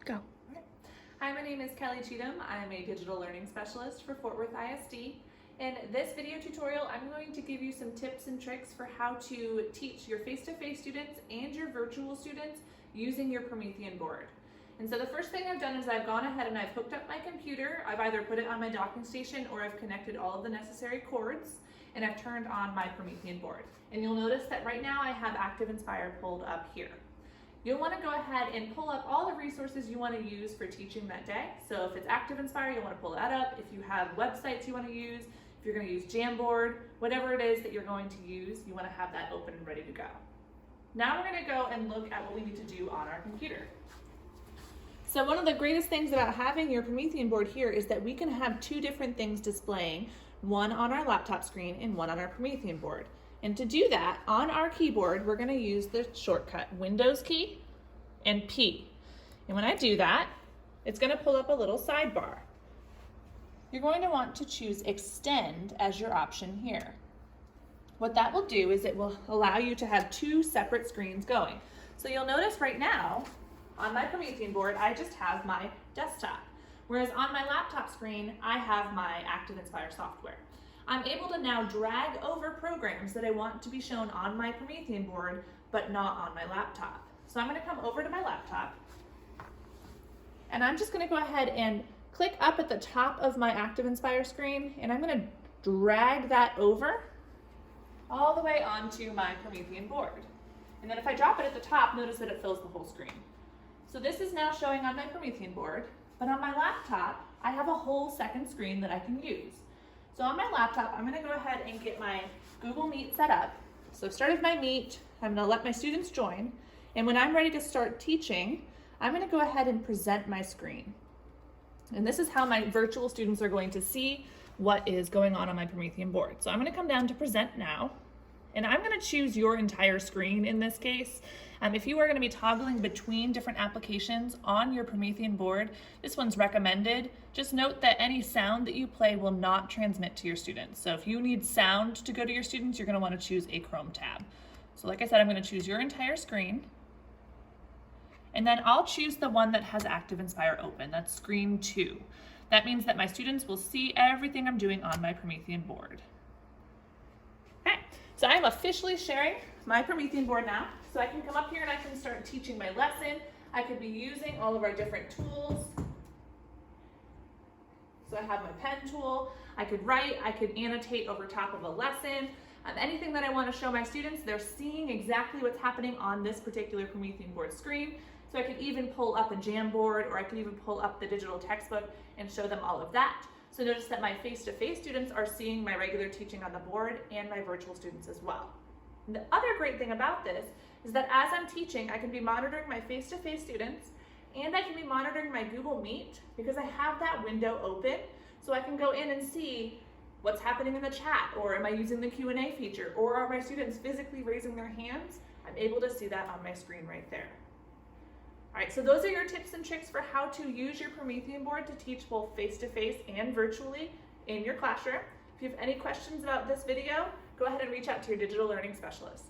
Go. Hi, my name is Kelly Cheatham. I'm a digital learning specialist for Fort Worth ISD. In this video tutorial, I'm going to give you some tips and tricks for how to teach your face-to-face students and your virtual students using your Promethean board. And so the first thing I've done is I've gone ahead and I've hooked up my computer. I've either put it on my docking station or I've connected all of the necessary cords, and I've turned on my Promethean board. And you'll notice that right now I have Active Inspire pulled up here. You'll want to go ahead and pull up all the resources you want to use for teaching that day. So if it's Active Inspire, you'll want to pull that up. If you have websites you want to use, if you're going to use Jamboard, whatever it is that you're going to use, you want to have that open and ready to go. Now we're going to go and look at what we need to do on our computer. So one of the greatest things about having your Promethean board here is that we can have two different things displaying, one on our laptop screen and one on our Promethean board. And to do that, on our keyboard, we're going to use the shortcut Windows key and P. And when I do that, it's going to pull up a little sidebar. You're going to want to choose Extend as your option here. What that will do is it will allow you to have two separate screens going. So you'll notice right now, on my Promethean board, I just have my desktop. Whereas on my laptop screen, I have my Active Inspire software. I'm able to now drag over programs that I want to be shown on my Promethean board, but not on my laptop. So I'm going to come over to my laptop, and I'm just going to go ahead and click up at the top of my Active Inspire screen, and I'm going to drag that over all the way onto my Promethean board. And then if I drop it at the top, notice that it fills the whole screen. So this is now showing on my Promethean board, but on my laptop, I have a whole second screen that I can use. So on my laptop, I'm going to go ahead and get my Google Meet set up. So I've started my Meet, I'm going to let my students join, and when I'm ready to start teaching, I'm going to go ahead and present my screen. And this is how my virtual students are going to see what is going on my Promethean board. So I'm going to come down to Present Now, and I'm going to choose your entire screen in this case. If you are going to be toggling between different applications on your Promethean board, this one's recommended. Just note that any sound that you play will not transmit to your students. So if you need sound to go to your students, you're going to want to choose a Chrome tab. So like I said, I'm going to choose your entire screen. And then I'll choose the one that has Active Inspire open. That's screen 2. That means that my students will see everything I'm doing on my Promethean board. Okay, so I'm officially sharing my Promethean board now. So I can come up here and I can start teaching my lesson. I could be using all of our different tools. So I have my pen tool, I could write, I could annotate over top of a lesson. Anything that I want to show my students, they're seeing exactly what's happening on this particular Promethean board screen. So I could even pull up a Jamboard, or I could even pull up the digital textbook and show them all of that. So notice that my face-to-face students are seeing my regular teaching on the board and my virtual students as well. And the other great thing about this is that as I'm teaching, I can be monitoring my face-to-face students, and I can be monitoring my Google Meet because I have that window open, so I can go in and see what's happening in the chat, or am I using the Q&A feature, or are my students physically raising their hands? I'm able to see that on my screen right there. All right, so those are your tips and tricks for how to use your Promethean board to teach both face-to-face and virtually in your classroom. If you have any questions about this video, go ahead and reach out to your digital learning specialist.